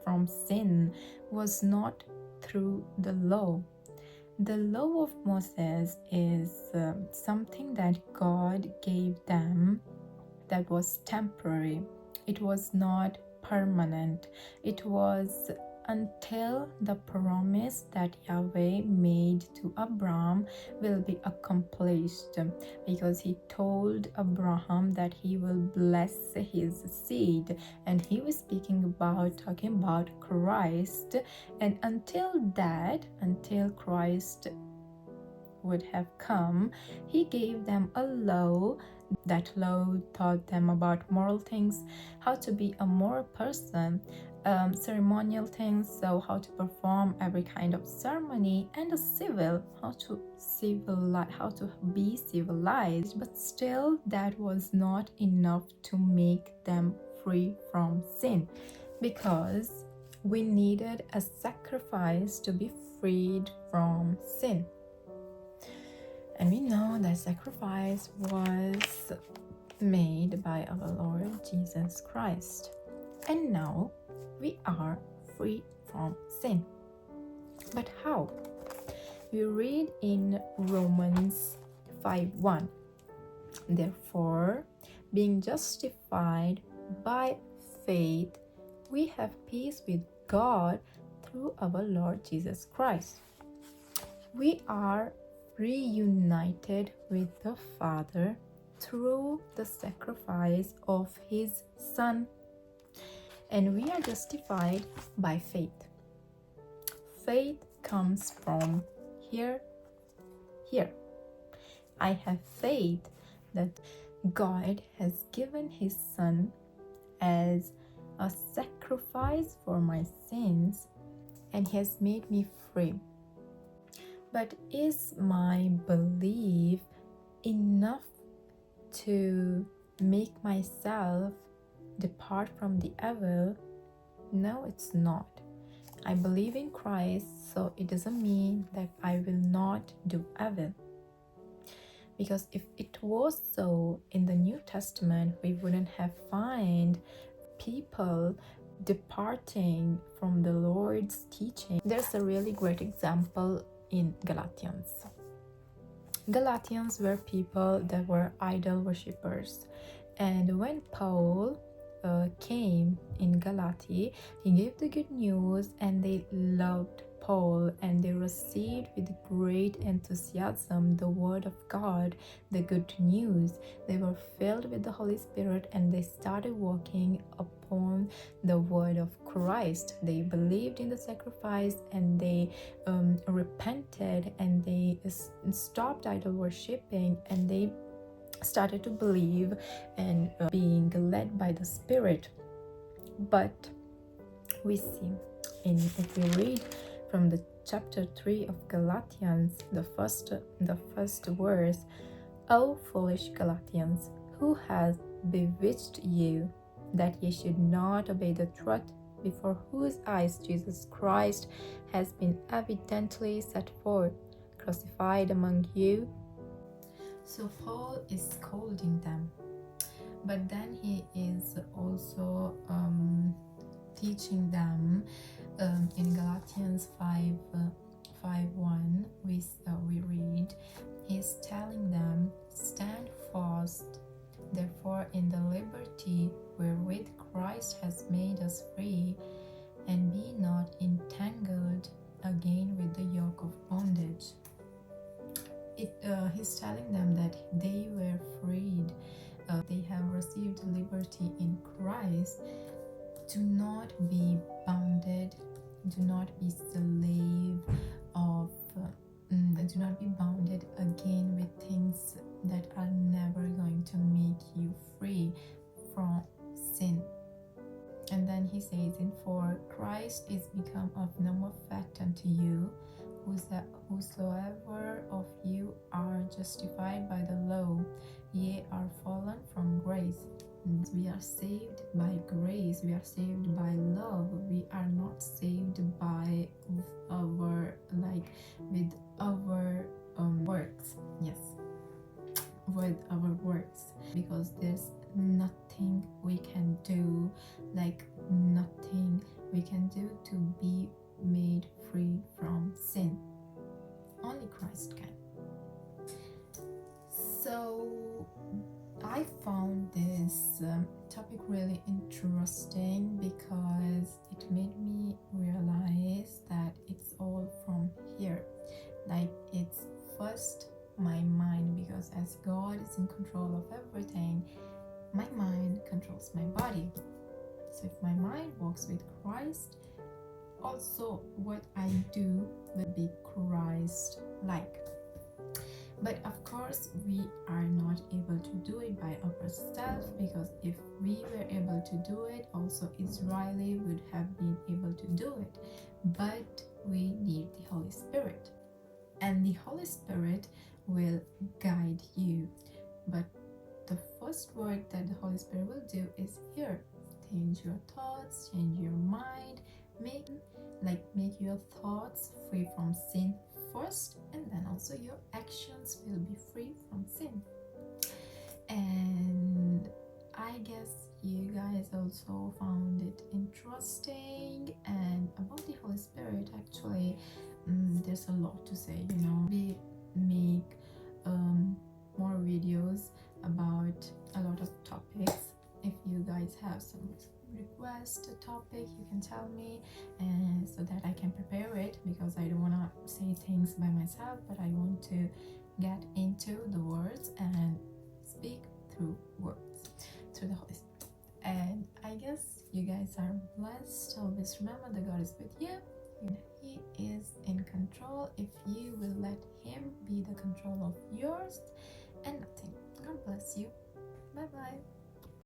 from sin was not through the law. The law of Moses is something that God gave them that was temporary. It was not permanent. It was until the promise that Yahweh made to Abraham will be accomplished, because he told Abraham that he will bless his seed, and he was talking about Christ. And until Christ would have come, he gave them a law. That law taught them about moral things, how to be a moral person, ceremonial things, so how to perform every kind of ceremony, and how to be civilized. But still, that was not enough to make them free from sin, because we needed a sacrifice to be freed from sin. And we know that sacrifice was made by our Lord Jesus Christ. And now we are free from sin. But how? We read in Romans 5:1. Therefore, being justified by faith, we have peace with God through our Lord Jesus Christ. We are reunited with the Father through the sacrifice of his Son, and we are justified by faith. Faith comes from here. I have faith that God has given his Son as a sacrifice for my sins, and he has made me free. But is my belief enough to make myself depart from the evil? No, it's not. I believe in Christ, so it doesn't mean that I will not do evil. Because if it was so in the New Testament, we wouldn't have found people departing from the Lord's teaching. There's a really great example in Galatians were people that were idol worshippers, and when Paul came in Galatia, he gave the good news, and they loved Paul, and they received with great enthusiasm the word of God, the good news. They were filled with the Holy Spirit, and they started walking upon the word of Christ. They believed in the sacrifice, and they repented, and they stopped idol worshipping, and they started to believe and being led by the Spirit. But we see, if we read from the chapter 3 of Galatians, the first verse, O foolish Galatians, who has bewitched you, that ye should not obey the truth, before whose eyes Jesus Christ has been evidently set forth, crucified among you? So Paul is scolding them, but then he is also teaching them in Galatians 5:1 we read, he's telling them, stand fast therefore in the liberty wherewith Christ has made us free, and be not entangled again with the yoke of bondage. He's telling them that they were freed, they have received liberty in Christ. Do not be bounded, do not be slave of, do not be bounded again with things that are never going to make you free from sin. And then he says, for Christ is become of no more effect unto you, whosoever of you are justified by the law, ye are fallen from grace. We are saved by grace, we are saved by love. We are not saved by our works. Yes, with our works, because there's nothing we can do, we can do to be made free from sin. Only Christ can. So I found this topic really interesting because it made me realize that it's all from here. Like, it's first my mind, because as God is in control of everything, my mind controls my body. So if my mind walks with Christ, also what I do will be Christ-like. But of course, we are not able to do it by ourselves, because if we were able to do it, also Israeli would have been able to do it. But we need the Holy Spirit, and the Holy Spirit will guide you. But the first work that the Holy Spirit will do is here: change your thoughts, change your mind, make your thoughts free from sin first, and then also your actions will be free from sin. And I guess you guys also found it interesting. And about the Holy Spirit, actually, there's a lot to say. We make more videos about a lot of topics. If you guys have some request a topic, you can tell me, and so that I can prepare it, because I don't want to say things by myself, but I want to get into the words and speak through words, through the Holy Spirit. And I guess you guys are blessed. Always remember that God is with you. He is in control if you will let Him be the control of yours and nothing. God bless you. Bye bye.